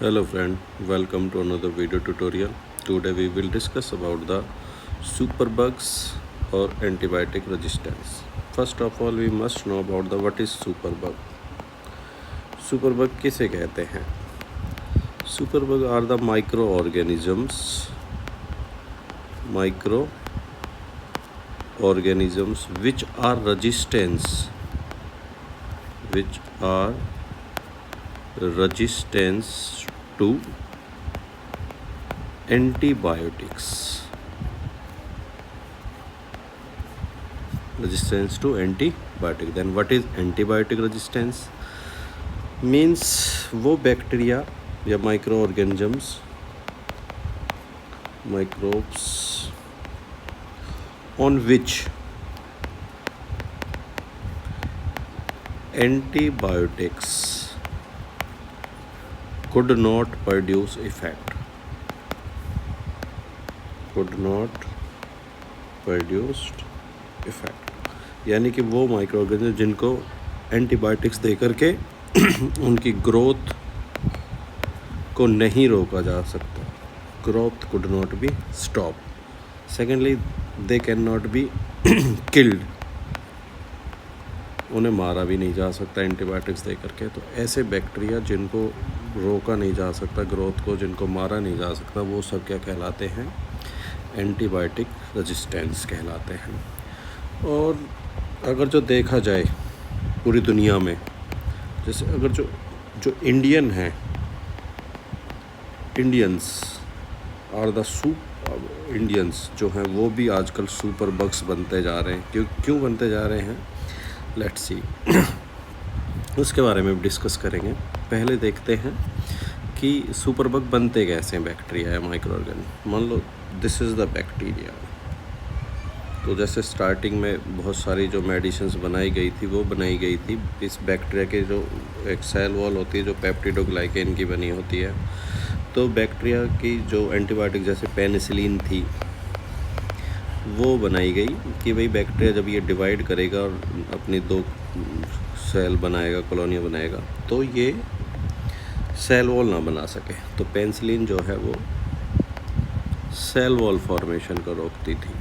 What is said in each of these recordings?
Hello friend, welcome to another video tutorial. Today we will discuss about the superbugs or antibiotic resistance. First of all, we must know about the what is superbug. Superbug किसे कहते हैं? Superbug are the microorganisms which are resistance to antibiotics. Resistance to antibiotic. Then what is antibiotic resistance? Means वो bacteria या microorganisms microbes on which antibiotics could not produce effect. यानी कि वो micro organism जिनको antibiotics दे करके उनकी growth को नहीं रोका जा सकता. Growth could not be stop. Secondly, they can not be killed. उन्हें मारा भी नहीं जा सकता एंटीबायोटिक्स दे करके. तो ऐसे बैक्टीरिया जिनको रोका नहीं जा सकता, ग्रोथ को जिनको मारा नहीं जा सकता, वो सब क्या कहलाते हैं? एंटीबायोटिक रेजिस्टेंस कहलाते हैं. और अगर जो देखा जाए पूरी दुनिया में, जैसे अगर जो इंडियन हैं, इंडियंस आर द इंडियंस जो हैं वो भी आजकल सुपर बग्स बनते जा रहे हैं. क्यों बनते जा रहे हैं? Let's see. उसके बारे में डिस्कस करेंगे. पहले देखते हैं कि सुपर बग बनते कैसे हैं बैक्टीरिया या माइक्रो ऑर्गेनिज्म. मान लो दिस इज़ द बैक्टीरिया. तो जैसे स्टार्टिंग में बहुत सारी जो मेडिसिन्स बनाई गई थी वो बनाई गई थी इस बैक्टीरिया के जो एक सेल वॉल होती है जो पेप्टिडोग्लाइकेन की बनी होती है. तो बैक्टीरिया की जो एंटीबायोटिक जैसे पेनिसिलिन थी वो बनाई गई कि भाई बैक्टीरिया जब ये डिवाइड करेगा और अपनी दो सेल बनाएगा, कॉलोनियाँ बनाएगा, तो ये सेल वॉल ना बना सके. तो पेनिसिलिन जो है वो सेल वॉल फॉर्मेशन को रोकती थी.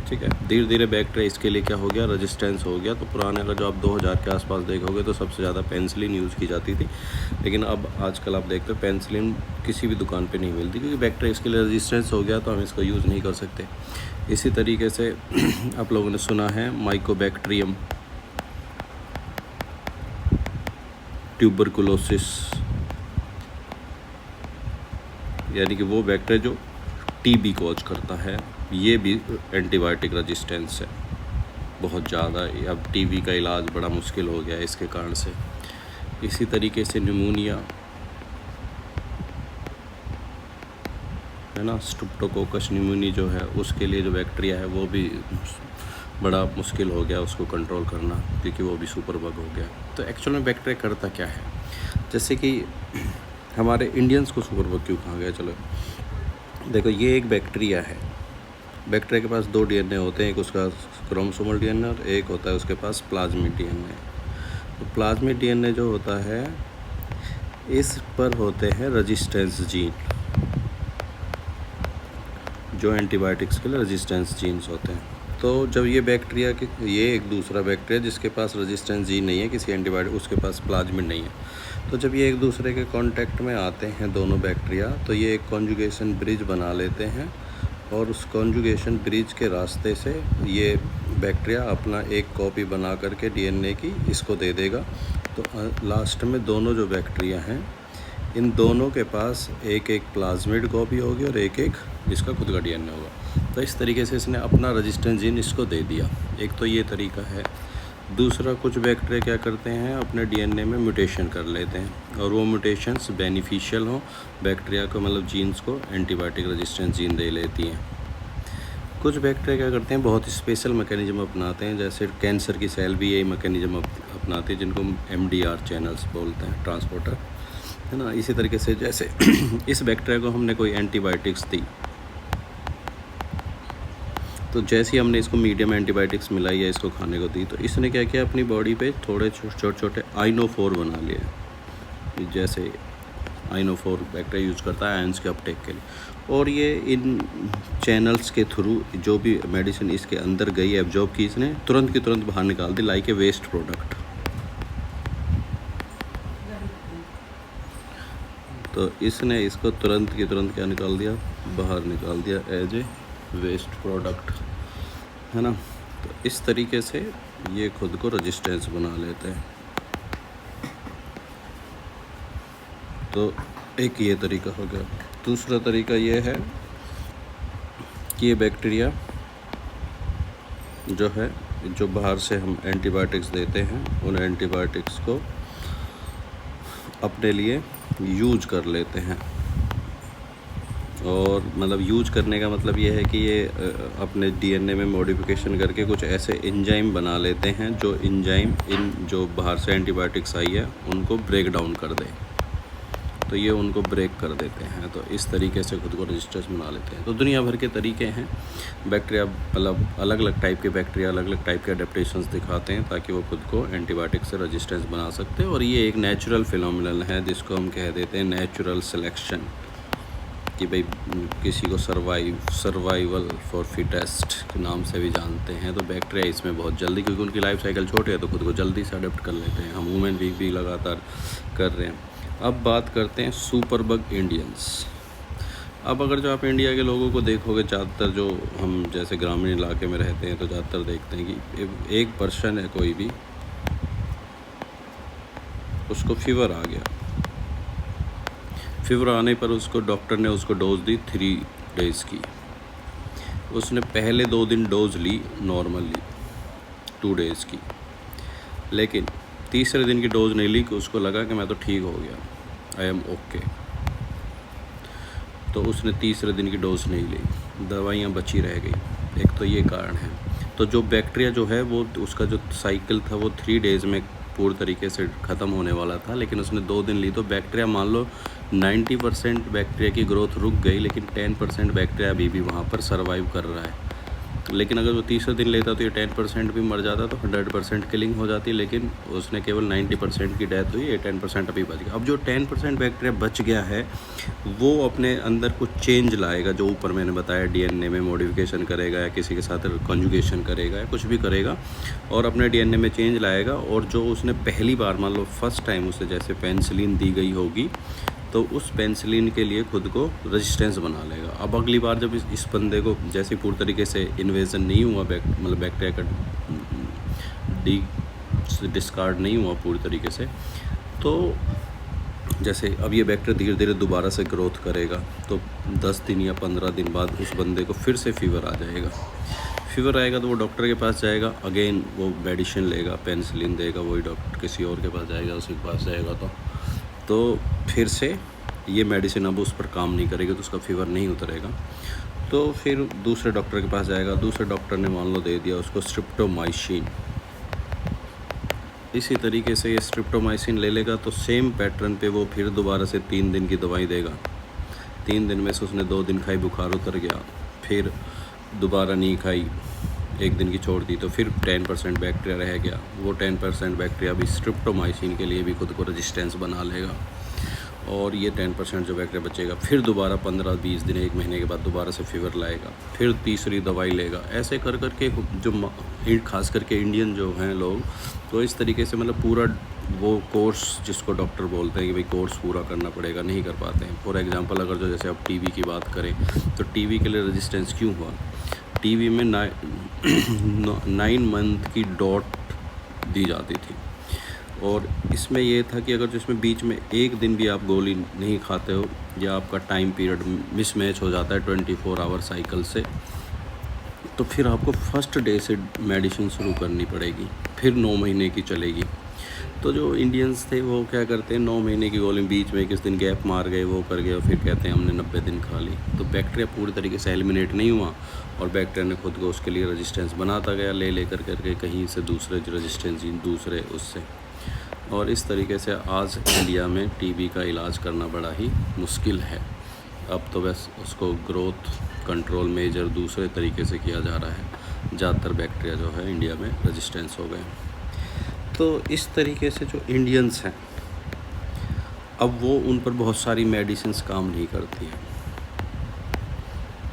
ठीक है. धीरे धीरे बैक्टीरिया इसके लिए क्या हो गया? रेजिस्टेंस हो गया. तो पुराने अगर जो आप 2000 के आसपास देखोगे तो सबसे ज़्यादा पेनिसिलिन यूज़ की जाती थी. लेकिन अब आजकल आप देखते हो पेनिसिलिन किसी भी दुकान पे नहीं मिलती क्योंकि बैक्टीरिया इसके लिए रेजिस्टेंस हो गया, तो हम इसको यूज़ नहीं कर सकते. इसी तरीके से आप लोगों ने सुना है माइकोबैक्टीरियम ट्यूबरकुलोसिस, यानी कि वो बैक्टीरिया जो टीबी कॉज करता है. ये भी एंटीबायोटिक रेजिस्टेंस है बहुत ज़्यादा. अब टीबी का इलाज बड़ा मुश्किल हो गया है इसके कारण से. इसी तरीके से निमोनिया है ना, स्ट्रेप्टोकोकस निमोनी जो है उसके लिए जो बैक्टीरिया है वो भी बड़ा मुश्किल हो गया उसको कंट्रोल करना क्योंकि वो भी सुपर बग हो गया. तो एक्चुअल में बैक्टीरिया करता क्या है? जैसे कि हमारे इंडियंस को सुपर बग क्यों कहा गया? चलो देखो, ये एक बैक्टीरिया है. बैक्टीरिया के पास 2 डीएनए होते हैं. एक उसका क्रोमोसोमल डीएनए और एक होता है उसके पास प्लाज्मिड डीएनए. तो प्लाज्मिड डीएनए जो होता है इस पर होते हैं रेजिस्टेंस जीन, जो एंटीबायोटिक्स के लिए रेजिस्टेंस जीन्स होते हैं. तो जब ये बैक्टीरिया के ये एक दूसरा बैक्टीरिया जिसके पास रेजिस्टेंस जीन नहीं है किसी एंटीबायोटिक, उसके पास प्लाज्मिड नहीं है. तो जब ये एक दूसरे के कांटेक्ट में आते हैं दोनों बैक्टीरिया, तो ये एक कॉन्जुगेशन ब्रिज बना लेते हैं और उस कॉन्जुगेशन ब्रिज के रास्ते से ये बैक्टीरिया अपना एक कॉपी बना करके डीएनए की इसको दे देगा. तो लास्ट में दोनों जो बैक्टीरिया हैं इन दोनों के पास एक एक प्लाज्मिड कॉपी होगी और एक एक इसका खुद का डीएनए होगा. तो इस तरीके से इसने अपना रेजिस्टेंस जीन इसको दे दिया. एक तो ये तरीका है. दूसरा, कुछ बैक्टीरिया क्या करते हैं अपने डीएनए में म्यूटेशन कर लेते हैं और वो म्यूटेशंस बेनिफिशियल हों बैक्टीरिया को, मतलब जीन्स को एंटीबायोटिक रेजिस्टेंस जीन दे लेती हैं. कुछ बैक्टीरिया क्या करते हैं बहुत स्पेशल मैकेनिज्म अपनाते हैं. जैसे कैंसर की सेल भी यही मैकेनिज्म अपनाती है जिनको MDR चैनल्स बोलते हैं, ट्रांसपोर्टर, है ना. इसी तरीके से जैसे इस बैक्टीरिया को हमने कोई एंटीबायोटिक्स दी, तो जैसे ही हमने इसको मीडियम एंटीबायोटिक्स मिलाई या इसको खाने को दी, तो इसने क्या किया अपनी बॉडी पे थोड़े छोटे छोटे आइनोफोर बना लिए. जैसे आइनोफोर बैक्टीरिया यूज करता है आयंस के अपटेक के लिए। और ये इन चैनल्स के थ्रू जो भी मेडिसिन इसके अंदर गई एब्जॉर्ब की, इसने तुरंत की तुरंत बाहर निकाल दी लाइक ए वेस्ट प्रोडक्ट। तो इसने इसको तुरंत की तुरंत क्या निकाल दिया, बाहर निकाल दिया एज ए वेस्ट प्रोडक्ट, है ना। तो इस तरीके से ये खुद को रेजिस्टेंस बना लेते हैं। तो एक ये तरीका हो गया। दूसरा तरीका ये है कि ये बैक्टीरिया जो है, जो बाहर से हम एंटीबायोटिक्स देते हैं, उन एंटीबायोटिक्स को अपने लिए यूज कर लेते हैं। और मतलब यूज करने का मतलब ये है कि ये अपने डीएनए में मॉडिफिकेशन करके कुछ ऐसे एंजाइम बना लेते हैं जो एंजाइम इन जो बाहर से एंटीबायोटिक्स आई है उनको ब्रेक डाउन कर दे। तो ये उनको ब्रेक कर देते हैं। तो इस तरीके से खुद को रेजिस्टेंस बना लेते हैं। तो दुनिया भर के तरीके हैं। बैक्टीरिया मतलब अलग अलग टाइप के बैक्टीरिया अलग अलग टाइप के अडेप्टेशंस दिखाते हैं ताकि वो खुद को एंटीबायोटिक से रेजिस्टेंस बना सकते हैं। और ये एक नेचुरल फिनोमिनन है जिसको हम कह देते हैं नेचुरल सिलेक्शन, कि भाई किसी को सर्वाइवल फॉर फिटेस्ट के नाम से भी जानते हैं। तो बैक्टीरिया इसमें बहुत जल्दी, क्योंकि उनकी लाइफ साइकिल छोटे है, तो खुद को जल्दी से अडेप्ट कर लेते हैं। हम ह्यूमन बीइंग भी लगातार कर रहे हैं। अब बात करते हैं सुपर बग इंडियंस। अब अगर जो आप इंडिया के लोगों को देखोगे, ज़्यादातर जो हम जैसे ग्रामीण इलाके में रहते हैं तो ज़्यादातर देखते हैं कि एक पर्सन है कोई भी, उसको फीवर आ गया। फीवर आने पर उसको डॉक्टर ने उसको डोज दी 3 डेज़ की। उसने पहले 2 दिन डोज ली नॉर्मली 2 डेज़ की, लेकिन तीसरे दिन की डोज नहीं ली कि उसको लगा कि मैं तो ठीक हो गया, आई एम ओके। तो उसने तीसरे दिन की डोज नहीं ली, दवाइयाँ बची रह गई। एक तो ये कारण है। तो जो बैक्टीरिया जो है वो उसका जो साइकिल था वो 3 डेज़ में पूरी तरीके से ख़त्म होने वाला था, लेकिन उसने 2 दिन ली। तो बैक्टीरिया मान लो 90% बैक्टीरिया की ग्रोथ रुक गई, लेकिन 10% बैक्टीरिया अभी भी वहाँ पर सर्वाइव कर रहा है। लेकिन अगर वो तीसरे दिन लेता तो ये 10% भी मर जाता, तो 100% किलिंग हो जाती। लेकिन उसने केवल 90% की डेथ हुई, ये 10% अभी बच गया। अब जो 10% बैक्टीरिया बच गया है वो अपने अंदर कुछ चेंज लाएगा, जो ऊपर मैंने बताया डीएनए में मॉडिफिकेशन करेगा या किसी के साथ कॉन्जुगेशन करेगा या कुछ भी करेगा और अपने डीएनए में चेंज लाएगा। और जो उसने पहली बार मान लो फर्स्ट टाइम उसे जैसे पेनिसिलिन दी गई होगी, तो उस पेनिसिलिन के लिए खुद को रेजिस्टेंस बना लेगा। अब अगली बार जब इस बंदे को जैसे पूरी तरीके से इन्वेजन नहीं हुआ, मतलब बैक्टीरिया का डिस्कार्ड नहीं हुआ पूरी तरीके से, तो जैसे अब ये बैक्टीरिया धीरे धीरे दोबारा से ग्रोथ करेगा, तो 10 दिन या 15 दिन बाद उस बंदे को फिर से फीवर आ जाएगा। फीवर आएगा तो वो डॉक्टर के पास जाएगा, अगेन वो मेडिसिन लेगा, पेनिसिलिन देगा, वही डॉक्टर किसी और के पास जाएगा, उसी के पास जाएगा तो फिर से ये मेडिसिन अब उस पर काम नहीं करेगी, तो उसका फीवर नहीं उतरेगा। तो फिर दूसरे डॉक्टर के पास जाएगा, दूसरे डॉक्टर ने मान लो दे दिया उसको स्ट्रिप्टोमाइसिन। इसी तरीके से ये स्ट्रिप्टोमाइसिन ले लेगा तो सेम पैटर्न पे वो फिर दोबारा से 3 दिन की दवाई देगा। 3 दिन में से उसने 2 दिन खाई, बुखार उतर गया, फिर दोबारा नहीं खाई, 1 दिन की छोड़ दी, तो फिर 10% बैक्टीरिया रह गया। वो 10% बैक्टीरिया भी स्ट्रिप्टोमाइसिन के लिए भी खुद को रेजिस्टेंस बना लेगा। और ये 10% जो बैक्टीरिया बचेगा फिर दोबारा 15-20 दिन 1 महीने के बाद दोबारा से फीवर लाएगा, फिर तीसरी दवाई लेगा। ऐसे कर करके जो खास करके इंडियन जो हैं लोग, तो इस तरीके से मतलब पूरा वो कोर्स जिसको डॉक्टर बोलते हैं कि भाई कोर्स पूरा करना पड़ेगा, नहीं कर पाते हैं। फॉर एग्जांपल अगर जो जैसे अब टीबी की बात करें, तो टीबी के लिए रेजिस्टेंस क्यों हुआ? टीबी में 9 मंथ की डॉट दी जाती थी, और इसमें ये था कि अगर जो इसमें बीच में 1 दिन भी आप गोली नहीं खाते हो या आपका टाइम पीरियड मिसमैच हो जाता है 24 आवर साइकिल से, तो फिर आपको फर्स्ट डे से मेडिसिन शुरू करनी पड़ेगी, फिर 9 महीने की चलेगी। तो जो इंडियंस थे वो क्या करते हैं, 9 महीने की गोली बीच में किस दिन गैप मार गए, वो कर गए, और फिर कहते हैं हमने 90 दिन खा ली। तो बैक्टीरिया पूरी तरीके से एलिमिनेट नहीं हुआ, और बैक्टीरिया ने खुद को उसके लिए रेजिस्टेंस बनाता गया, ले करके कहीं से दूसरे रेजिस्टेंस दूसरे उससे। और इस तरीके से आज इंडिया में टीबी का इलाज करना बड़ा ही मुश्किल है। अब तो बस उसको ग्रोथ कंट्रोल मेजर दूसरे तरीके से किया जा रहा है। ज़्यादातर बैक्टीरिया जो है इंडिया में रेजिस्टेंस हो गए। तो इस तरीके से जो इंडियंस हैं अब वो उन पर बहुत सारी मेडिसिन्स काम नहीं करती हैं।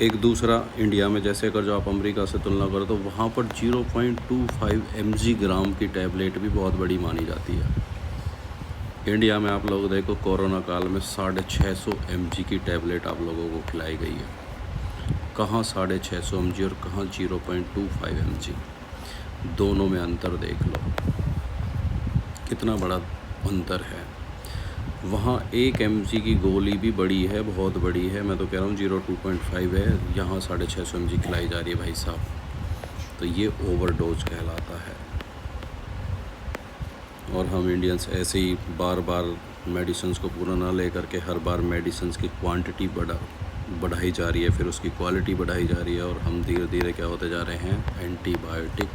एक दूसरा, इंडिया में जैसे अगर जो आप अमेरिका से तुलना करो तो वहाँ पर 0.25 mg की टैबलेट भी बहुत बड़ी मानी जाती है। इंडिया में आप लोग देखो कोरोना काल में 650 mg की टैबलेट आप लोगों को खिलाई गई है। कहाँ 650 mg और कहाँ 0.25 mg, दोनों में अंतर देख लो, कितना बड़ा अंतर है। वहाँ 1 mg की गोली भी बड़ी है, बहुत बड़ी है, मैं तो कह रहा हूँ 0.25 है, यहाँ 650 mg खिलाई जा रही है भाई साहब। तो ये ओवरडोज कहलाता है। और हम इंडियंस ऐसे ही बार बार मेडिसिन्स को पूरा ना ले करके हर बार मेडिसिन्स की क्वांटिटी बढ़ाई जा रही है, फिर उसकी क्वालिटी बढ़ाई जा रही है, और हम धीरे धीरे क्या होते जा रहे हैं, एंटीबायोटिक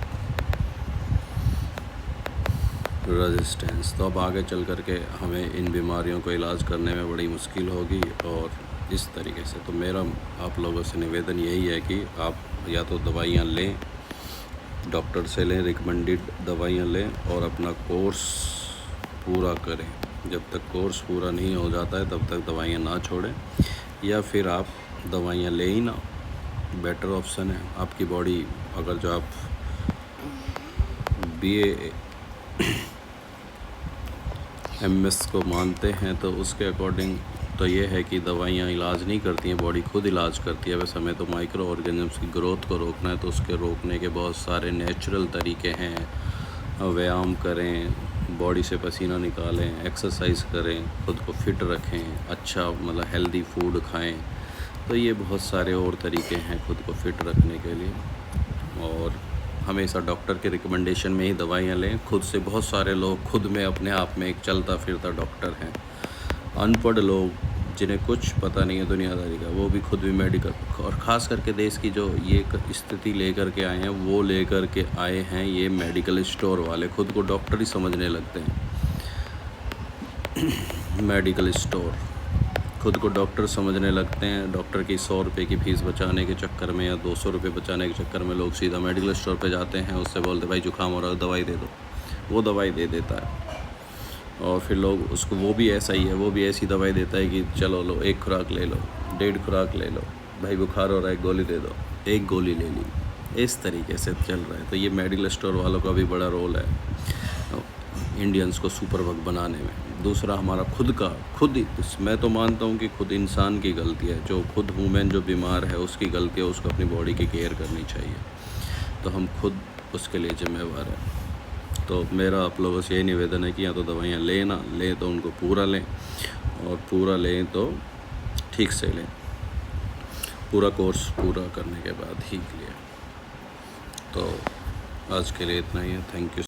रेजिस्टेंस। तो अब आगे चल कर के हमें इन बीमारियों को इलाज करने में बड़ी मुश्किल होगी। और इस तरीके से तो मेरा आप लोगों से निवेदन यही है कि आप या तो दवाइयाँ लें, डॉक्टर से लें, रिकमेंडेड दवाइयाँ लें, और अपना कोर्स पूरा करें। जब तक कोर्स पूरा नहीं हो जाता है तब तक दवाइयाँ ना छोड़ें, या फिर आप दवाइयाँ ले ही ना, बेटर ऑप्शन है। आपकी बॉडी, अगर जो आप BAMS को मानते हैं तो उसके अकॉर्डिंग तो ये है कि दवाइयाँ इलाज नहीं करती हैं, बॉडी खुद इलाज करती है। वैसे हमें तो माइक्रो ऑर्गेनिजम्स की ग्रोथ को रोकना है, तो उसके रोकने के बहुत सारे नेचुरल तरीके हैं। व्यायाम करें, बॉडी से पसीना निकालें, एक्सरसाइज करें, खुद को फिट रखें, अच्छा मतलब हेल्दी फूड खाएं। तो ये बहुत सारे और तरीके हैं खुद को फिट रखने के लिए। और हमेशा डॉक्टर के रिकमेंडेशन में ही दवाइयाँ लें। खुद से बहुत सारे लोग खुद में अपने आप में एक चलता फिरता डॉक्टर हैं। अनपढ़ लोग जिन्हें कुछ पता नहीं है दुनियादारी का, वो भी खुद भी मेडिकल, और ख़ास करके देश की जो ये स्थिति लेकर के आए हैं, वो लेकर के आए हैं ये मेडिकल स्टोर वाले, खुद को डॉक्टर ही समझने लगते हैं। मेडिकल स्टोर खुद को डॉक्टर समझने लगते हैं। डॉक्टर की 100 रुपये की फ़ीस बचाने के चक्कर में या 200 रुपये बचाने के चक्कर में लोग सीधा मेडिकल स्टोर पे जाते हैं, उससे बोलते भाई जुकाम हो रहा है दवाई दे दो, वो दवाई दे देता है। और फिर लोग उसको, वो भी ऐसा ही है, वो भी ऐसी दवाई देता है कि चलो लो 1 खुराक ले लो, 1.5 खुराक ले लो, भाई बुखार हो रहा है 1 गोली दे दो, 1 गोली ले ली। इस तरीके से चल रहा है। तो ये मेडिकल स्टोर वालों का भी बड़ा रोल है इंडियंस को सुपर बग बनाने में। दूसरा, हमारा खुद मैं तो मानता हूँ कि खुद इंसान की गलती है, जो खुद वूमेन जो बीमार है उसकी गलती है, उसको अपनी बॉडी की केयर करनी चाहिए। तो हम खुद उसके लिए जिम्मेवार हैं। तो मेरा आप लोगों से यही निवेदन है कि या तो दवाइयाँ लें तो उनको पूरा लें, और पूरा लें तो ठीक से लें, पूरा कोर्स पूरा करने के बाद ही लें। तो आज के लिए इतना ही है। Thank you.